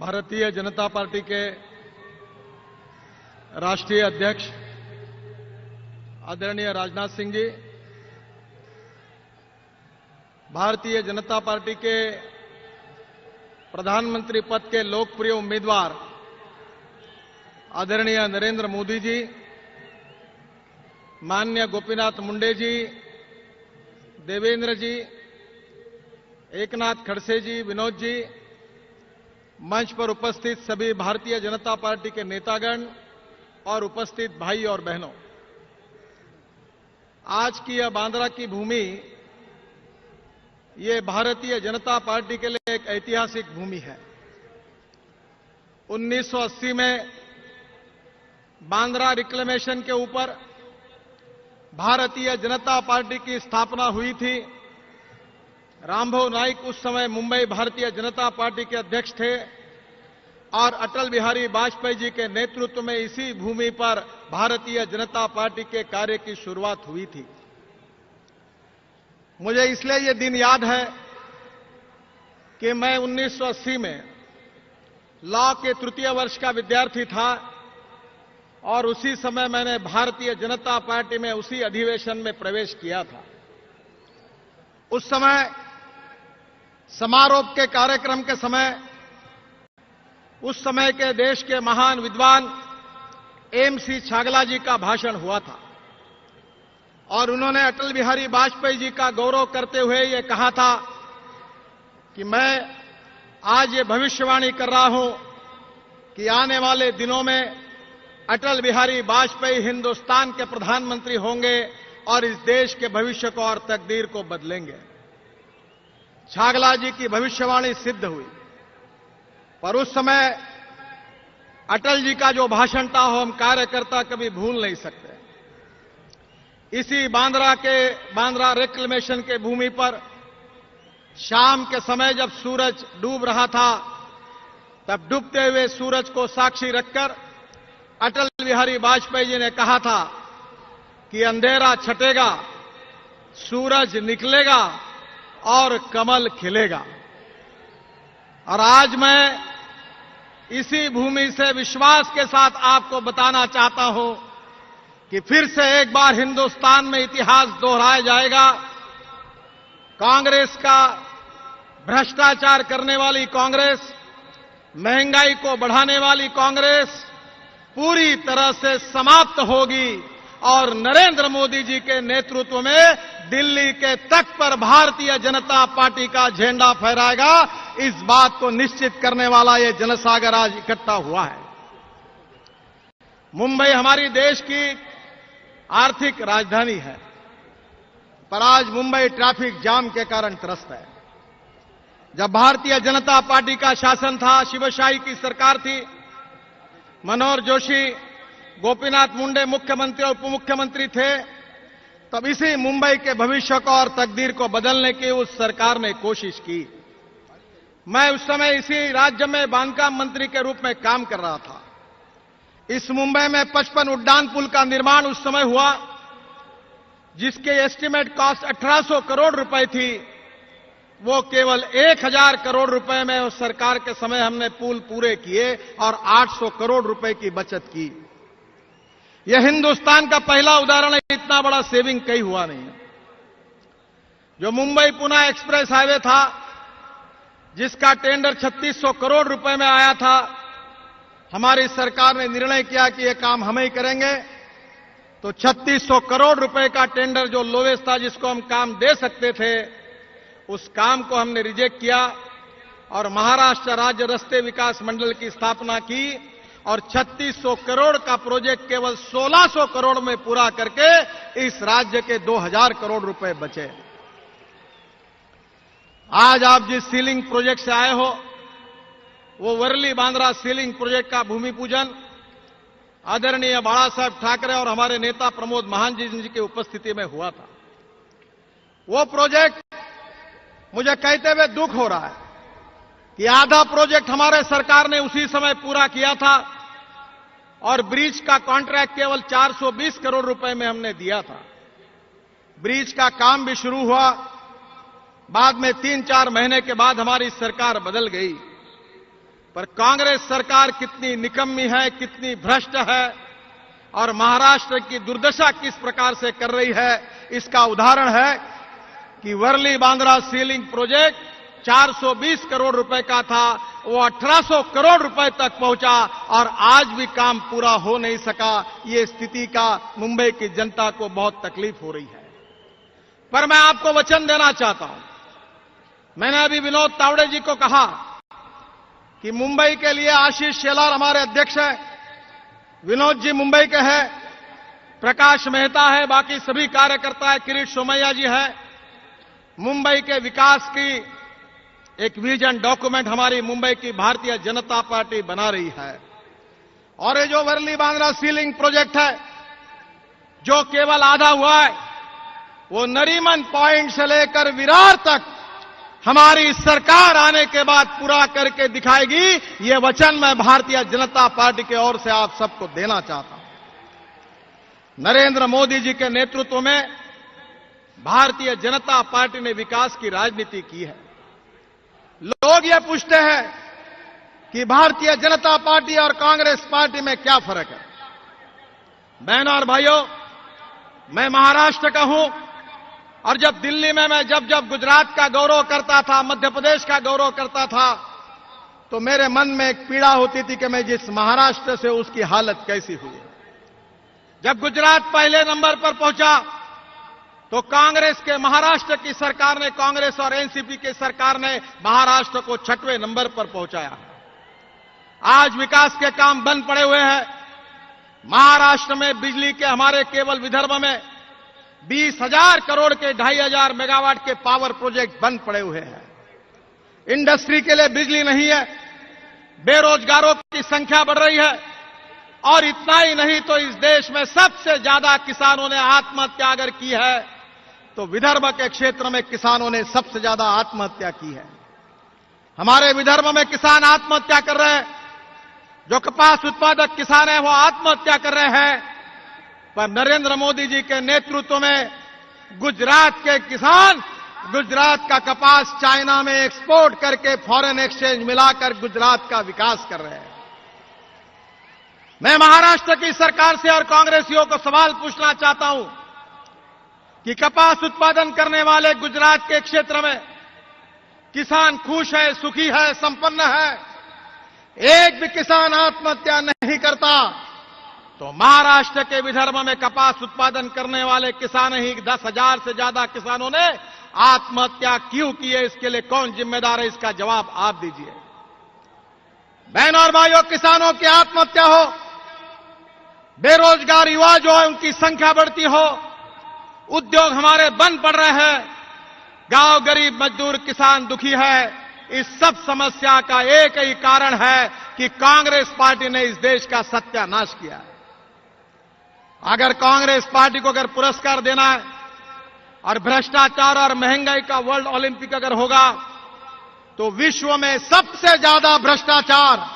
Bharatiya Janata party के राष्ट्रीय अध्यक्ष आदरणीय राजनाथ सिंह जी, भारतीय जनता पार्टी के प्रधानमंत्री पद के लोकप्रिय उम्मीदवार आदरणीय नरेंद्र मोदी जी, माननीय गोपीनाथ मुंडे जी, देवेंद्र जी, एकनाथ खड़से जी, विनोद जी, मंच पर उपस्थित सभी भारतीय जनता पार्टी के नेतागण और उपस्थित भाई और बहनों, आज की यह बांद्रा की भूमि ये भारतीय जनता पार्टी के लिए एक ऐतिहासिक भूमि है। 1980 में बांद्रा रिक्लेमेशन के ऊपर भारतीय जनता पार्टी की स्थापना हुई थी। रामभाऊ नाइक उस समय मुंबई भारतीय जनता पार्टी के अध्यक्ष थे और अटल बिहारी वाजपेयी जी के नेतृत्व में इसी भूमि पर भारतीय जनता पार्टी के कार्य की शुरुआत हुई थी। मुझे इसलिए ये दिन याद है कि मैं 1980 में लॉ के तृतीय वर्ष का विद्यार्थी था और उसी समय मैंने भारतीय जनता पार्टी में उसी अधिवेशन में प्रवेश किया था। उस समय समारोह के कार्यक्रम के समय उस समय के देश के महान विद्वान एम.सी. छागला जी का भाषण हुआ था और उन्होंने अटल बिहारी वाजपेयी जी का गौरव करते हुए ये कहा था कि मैं आज ये भविष्यवाणी कर रहा हूं कि आने वाले दिनों में अटल बिहारी वाजपेयी हिंदुस्तान के प्रधानमंत्री होंगे और इस देश के भविष्य को और तकदीर को बदलेंगे। छागला जी की भविष्यवाणी सिद्ध हुई, पर उस समय अटल जी का जो भाषण था वो हम कार्यकर्ता कभी भूल नहीं सकते। इसी बांद्रा रिक्लेमेशन के भूमि पर शाम के समय जब सूरज डूब रहा था, तब डूबते हुए सूरज को साक्षी रखकर अटल बिहारी वाजपेयी जी ने कहा था कि अंधेरा छटेगा, सूरज निकलेगा और कमल खिलेगा। और आज मैं इसी भूमि से विश्वास के साथ आपको बताना चाहता हूं कि फिर से एक बार हिंदुस्तान में इतिहास दोहराया जाएगा। कांग्रेस का भ्रष्टाचार करने वाली कांग्रेस, महंगाई को बढ़ाने वाली कांग्रेस पूरी तरह से समाप्त होगी और नरेंद्र मोदी जी के नेतृत्व में दिल्ली के तख्त पर भारतीय जनता पार्टी का झंडा फहराएगा। इस बात को निश्चित करने वाला ये जनसागर आज इकट्ठा हुआ है। मुंबई हमारी देश की आर्थिक राजधानी है, पर आज मुंबई ट्रैफिक जाम के कारण त्रस्त है। जब भारतीय जनता पार्टी का शासन था, शिवशाही की सरकार थी, मनोहर जोशी, गोपीनाथ मुंडे मुख्यमंत्री और उप मुख्यमंत्री थे, तब इसी मुंबई के भविष्य को और तकदीर को बदलने की उस सरकार ने कोशिश की। मैं उस समय इसी राज्य में बांधकाम मंत्री के रूप में काम कर रहा था। इस मुंबई में 55 उड्डान पुल का निर्माण उस समय हुआ, जिसके एस्टीमेट कॉस्ट 1800 करोड़ रुपए थी। वो केवल 1000 करोड़ रुपए में उस सरकार के समय हमने पुल पूरे किए और 800 करोड़ रुपए की बचत की। यह हिंदुस्तान का पहला उदाहरण है, इतना बड़ा सेविंग कहीं हुआ नहीं है। जो मुंबई पुणे एक्सप्रेस हाईवे था, जिसका टेंडर 3600 करोड़ रुपए में आया था, हमारी सरकार ने निर्णय किया कि यह काम हम ही करेंगे। तो 3600 करोड़ रुपए का टेंडर जो लोवेस्ट था, जिसको हम काम दे सकते थे, उस काम को हमने रिजेक्ट किया और महाराष्ट्र राज्य रस्ते विकास मंडल की स्थापना की और 3600 करोड़ का प्रोजेक्ट केवल 1600 करोड़ में पूरा करके इस राज्य के 2000 करोड़ रुपए बचे। आज आप जिस सीलिंग प्रोजेक्ट से आए हो, वो वर्ली बांद्रा सीलिंग प्रोजेक्ट का भूमि पूजन आदरणीय बाला साहब ठाकरे और हमारे नेता प्रमोद महाजन जी की उपस्थिति में हुआ था। वो प्रोजेक्ट मुझे कहते हुए दुख हो रहा है कि आधा प्रोजेक्ट हमारे सरकार ने उसी समय पूरा किया था और ब्रिज का कॉन्ट्रैक्ट केवल 420 करोड़ रुपए में हमने दिया था। ब्रिज का काम भी शुरू हुआ, बाद में 3-4 महीने के बाद हमारी सरकार बदल गई। पर कांग्रेस सरकार कितनी निकम्मी है, कितनी भ्रष्ट है और महाराष्ट्र की दुर्दशा किस प्रकार से कर रही है, इसका उदाहरण है कि वर्ली बांद्रा सीलिंग प्रोजेक्ट 420 करोड़ रुपए का था, वो 1800 करोड़ रुपए तक पहुंचा और आज भी काम पूरा हो नहीं सका। ये स्थिति का मुंबई की जनता को बहुत तकलीफ हो रही है। पर मैं आपको वचन देना चाहता हूं, मैंने अभी विनोद तावड़े जी को कहा कि मुंबई के लिए आशीष शेलार हमारे अध्यक्ष हैं, विनोद जी मुंबई के हैं, प्रकाश मेहता है, बाकी सभी कार्यकर्ता है, किरीट सोमैया जी है। मुंबई के विकास की एक विजन डॉक्यूमेंट हमारी मुंबई की भारतीय जनता पार्टी बना रही है। और ये जो वर्ली बांद्रा सीलिंग प्रोजेक्ट है, जो केवल आधा हुआ है, वो नरीमन पॉइंट से लेकर विरार तक हमारी सरकार आने के बाद पूरा करके दिखाएगी। ये वचन मैं भारतीय जनता पार्टी की ओर से आप सबको देना चाहता हूं। नरेंद्र मोदी जी के नेतृत्व में भारतीय जनता पार्टी ने विकास की राजनीति की है। लोग ये पूछते हैं कि भारतीय जनता पार्टी और कांग्रेस पार्टी में क्या फर्क है। बहनों और भाइयों, मैं महाराष्ट्र का हूं और जब दिल्ली में मैं जब गुजरात का गौरव करता था, मध्य प्रदेश का गौरव करता था, तो मेरे मन में एक पीड़ा होती थी कि मैं जिस महाराष्ट्र से उसकी हालत कैसी हुई। जब गुजरात पहले नंबर पर पहुंचा तो कांग्रेस के महाराष्ट्र की सरकार ने, कांग्रेस और एनसीपी की सरकार ने महाराष्ट्र को 6वें नंबर पर पहुंचाया। आज विकास के काम बंद पड़े हुए हैं। महाराष्ट्र में बिजली के हमारे केवल विदर्भ में 20,000 करोड़ के 2,500 मेगावाट के पावर प्रोजेक्ट बंद पड़े हुए हैं। इंडस्ट्री के लिए बिजली नहीं है, बेरोजगारों की संख्या बढ़ रही है और इतना ही नहीं तो इस देश में सबसे ज्यादा किसानों ने आत्महत्या अगर की है तो विदर्भ के क्षेत्र में किसानों ने सबसे ज्यादा आत्महत्या की है। हमारे विदर्भ में किसान आत्महत्या कर रहे हैं, जो कपास उत्पादक किसान हैं वो आत्महत्या कर रहे हैं। पर नरेंद्र मोदी जी के नेतृत्व में गुजरात के किसान गुजरात का कपास चाइना में एक्सपोर्ट करके फॉरेन एक्सचेंज मिलाकर गुजरात का विकास कर रहे हैं। मैं महाराष्ट्र की सरकार से और कांग्रेसियों को सवाल पूछना चाहता हूं कि कपास उत्पादन करने वाले गुजरात के क्षेत्र में किसान खुश है, सुखी है, संपन्न है, एक भी किसान आत्महत्या नहीं करता, तो महाराष्ट्र के विदर्भ में कपास उत्पादन करने वाले किसान ही 10,000 से ज्यादा किसानों ने आत्महत्या क्यों की है? इसके लिए कौन जिम्मेदार है? इसका जवाब आप दीजिए। बहनों और भाइयों, किसानों की आत्महत्या हो, बेरोजगार युवा जो है उनकी संख्या बढ़ती हो, उद्योग हमारे बंद पड़ रहे हैं, गांव गरीब मजदूर किसान दुखी है, इस सब समस्या का एक ही कारण है कि कांग्रेस पार्टी ने इस देश का सत्यानाश किया है। अगर कांग्रेस पार्टी को अगर पुरस्कार देना है और भ्रष्टाचार और महंगाई का वर्ल्ड ओलंपिक अगर होगा तो विश्व में सबसे ज्यादा भ्रष्टाचार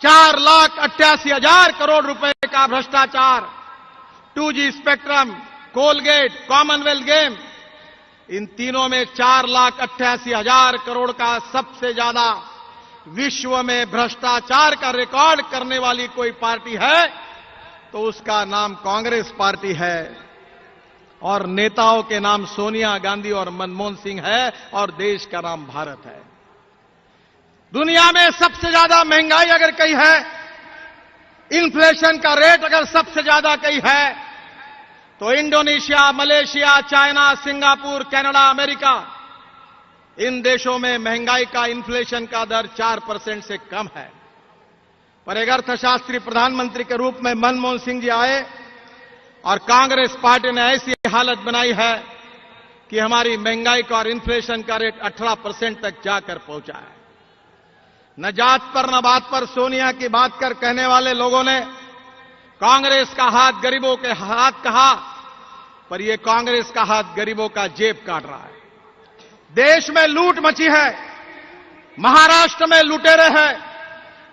4,88,000 करोड़ रुपए का भ्रष्टाचार, 2G spectrum, Colgate, Commonwealth game, इन तीनों में 4,88,000 करोड़ का सबसे ज्यादा विश्व में भ्रष्टाचार का रिकॉर्ड करने वाली कोई पार्टी है तो उसका नाम कांग्रेस पार्टी है और नेताओं के नाम सोनिया गांधी और मनमोहन सिंह है और देश का नाम भारत है। दुनिया में सबसे ज्यादा महंगाई अगर कहीं है, इन्फ्लेशन का रेट अगर सबसे ज्यादा कहीं है तो Indonesia, Malaysia, China, Singapore, Canada, America, इन देशों में महंगाई का, इन्फ्लेशन का दर 4% से कम है। पर एक अर्थशास्त्री प्रधानमंत्री के रूप में मनमोहन सिंह जी आए और कांग्रेस पार्टी ने ऐसी हालत बनाई है कि हमारी महंगाई का और इन्फ्लेशन का रेट 18% तक जाकर पहुंचा है। न जात पर न बात पर सोनिया की बात कर कहने वाले लोगों ने कांग्रेस का हाथ गरीबों के हाथ कहा, पर यह कांग्रेस का हाथ गरीबों का जेब काट रहा है। देश में लूट मची है, महाराष्ट्र में लुटेरे हैं,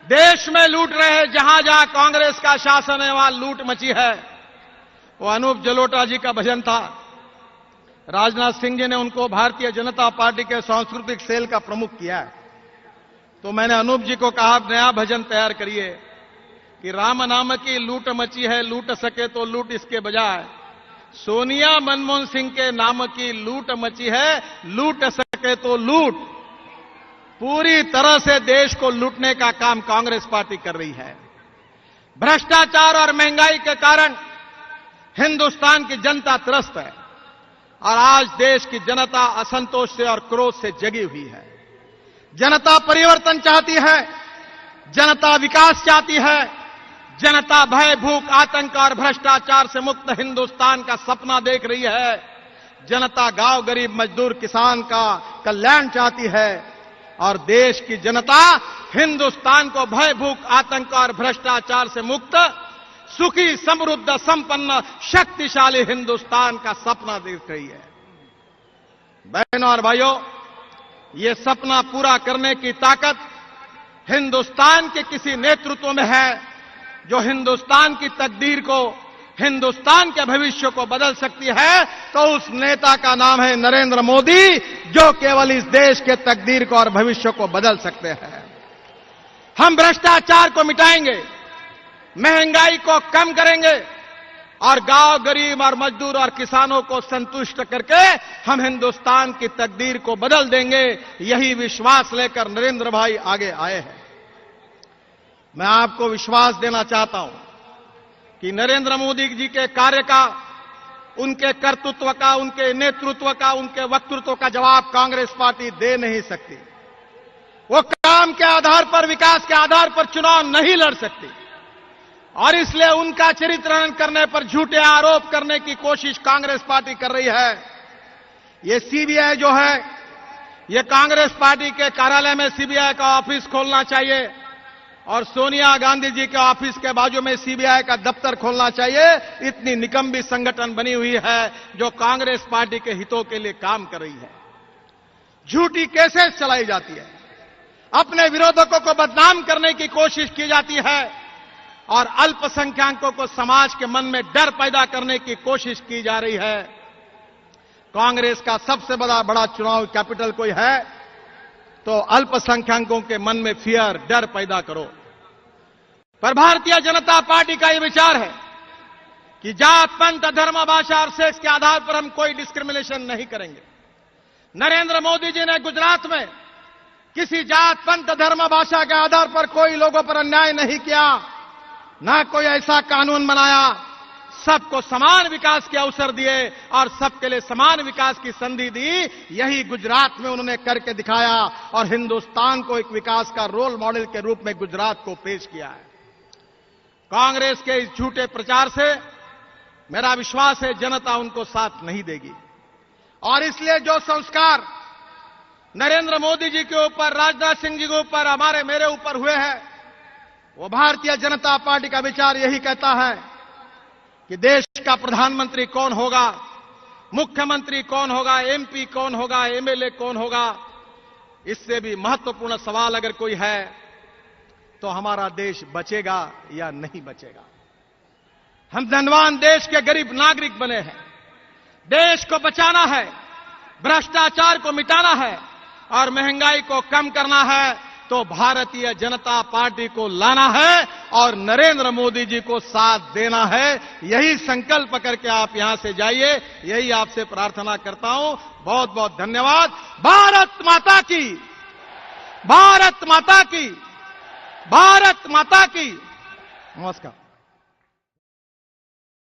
देश में लूट रहे हैं, जहां जहां कांग्रेस का शासन है वहां लूट मची है। वो अनूप जलोटा जी का भजन था, राजनाथ सिंह जी ने उनको भारतीय जनता पार्टी के सांस्कृतिक सेल का प्रमुख किया है। तो मैंने अनूप जी को कहा, नया भजन तैयार करिए कि राम नाम की लूट मची है, लूट सके तो लूट इसके बजाय सोनिया मनमोहन सिंह के नाम की लूट मची है, लूट सके तो लूट। पूरी तरह से देश को लूटने का काम कांग्रेस पार्टी कर रही है। भ्रष्टाचार और महंगाई के कारण हिंदुस्तान की जनता त्रस्त है और आज देश की जनता असंतोष से और क्रोध से जगी हुई है। जनता परिवर्तन चाहती है, जनता विकास चाहती है, जनता भय, भूख, आतंक और भ्रष्टाचार से मुक्त हिंदुस्तान का सपना देख रही है। जनता गांव, गरीब, मजदूर, किसान का कल्याण चाहती है और देश की जनता हिंदुस्तान को भय, भूख, आतंक और भ्रष्टाचार से मुक्त, सुखी, समृद्ध, संपन्न, शक्तिशाली हिंदुस्तान का सपना देख रही है। बहनों और भाइयों, ये सपना पूरा करने की ताकत हिंदुस्तान के किसी नेतृत्व में है जो हिंदुस्तान की तकदीर को, हिंदुस्तान के भविष्य को बदल सकती है, तो उस नेता का नाम है नरेंद्र मोदी, जो केवल इस देश के तकदीर को और भविष्य को बदल सकते हैं। हम भ्रष्टाचार को मिटाएंगे, महंगाई को कम करेंगे और गांव, गरीब और मजदूर और किसानों को संतुष्ट करके हम हिंदुस्तान की तकदीर को बदल देंगे। यही विश्वास लेकर नरेंद्र भाई आगे आए हैं। मैं आपको विश्वास देना चाहता हूं कि नरेंद्र मोदी जी के कार्य का, उनके कर्तृत्व का, उनके नेतृत्व का, उनके वक्तृत्व का जवाब कांग्रेस पार्टी दे नहीं सकती। वो काम के आधार पर, विकास के आधार पर चुनाव नहीं लड़ सकती और इसलिए उनका चरित्रहनन करने पर झूठे आरोप करने की कोशिश कांग्रेस पार्टी कर रही है। ये सीबीआई जो है, ये कांग्रेस पार्टी के कार्यालय में सीबीआई का ऑफिस खोलना चाहिए और सोनिया गांधी जी के ऑफिस के बाजू में सीबीआई का दफ्तर खोलना चाहिए। इतनी निकम्बी संगठन बनी हुई है जो कांग्रेस पार्टी के हितों के लिए काम कर रही है। झूठी केसेस चलाई जाती है, अपने विरोधकों को बदनाम करने की कोशिश की जाती है और अल्पसंख्यकों को समाज के मन में डर पैदा करने की कोशिश की जा रही है। कांग्रेस का सबसे बड़ा चुनाव कैपिटल कोई है तो अल्पसंख्यकों के मन में फियर, डर पैदा करो। पर भारतीय जनता पार्टी का यह विचार है कि जात, पंथ, धर्म, भाषा और सेक्स के आधार पर हम कोई डिस्क्रिमिनेशन नहीं करेंगे। नरेंद्र मोदी जी ने गुजरात में किसी जात, पंथ, धर्म, भाषा के आधार पर कोई लोगों पर अन्याय नहीं किया, ना कोई ऐसा कानून बनाया। सबको समान विकास के अवसर दिए और सबके लिए समान विकास की संधि दी। यही गुजरात में उन्होंने करके दिखाया और हिंदुस्तान को एक विकास का रोल मॉडल के रूप में गुजरात को पेश किया है। कांग्रेस के इस झूठे प्रचार से मेरा विश्वास है जनता उनको साथ नहीं देगी और इसलिए जो संस्कार नरेंद्र मोदी जी के ऊपर, राजनाथ सिंह जी के ऊपर, मेरे ऊपर हुए हैं, वो भारतीय जनता पार्टी का विचार यही कहता है कि देश का प्रधानमंत्री कौन होगा, मुख्यमंत्री कौन होगा, एमपी कौन होगा, एमएलए कौन होगा। इससे भी महत्वपूर्ण सवाल अगर कोई है तो हमारा देश बचेगा या नहीं बचेगा। हम धनवान देश के गरीब नागरिक बने हैं। देश को बचाना है, भ्रष्टाचार को मिटाना है और महंगाई को कम करना है तो भारतीय जनता पार्टी को लाना है और नरेंद्र मोदी जी को साथ देना है। यही संकल्प करके आप यहां से जाइए, यही आपसे प्रार्थना करता हूं। बहुत बहुत धन्यवाद। भारत माता की, भारत माता की, भारत माता की। नमस्कार।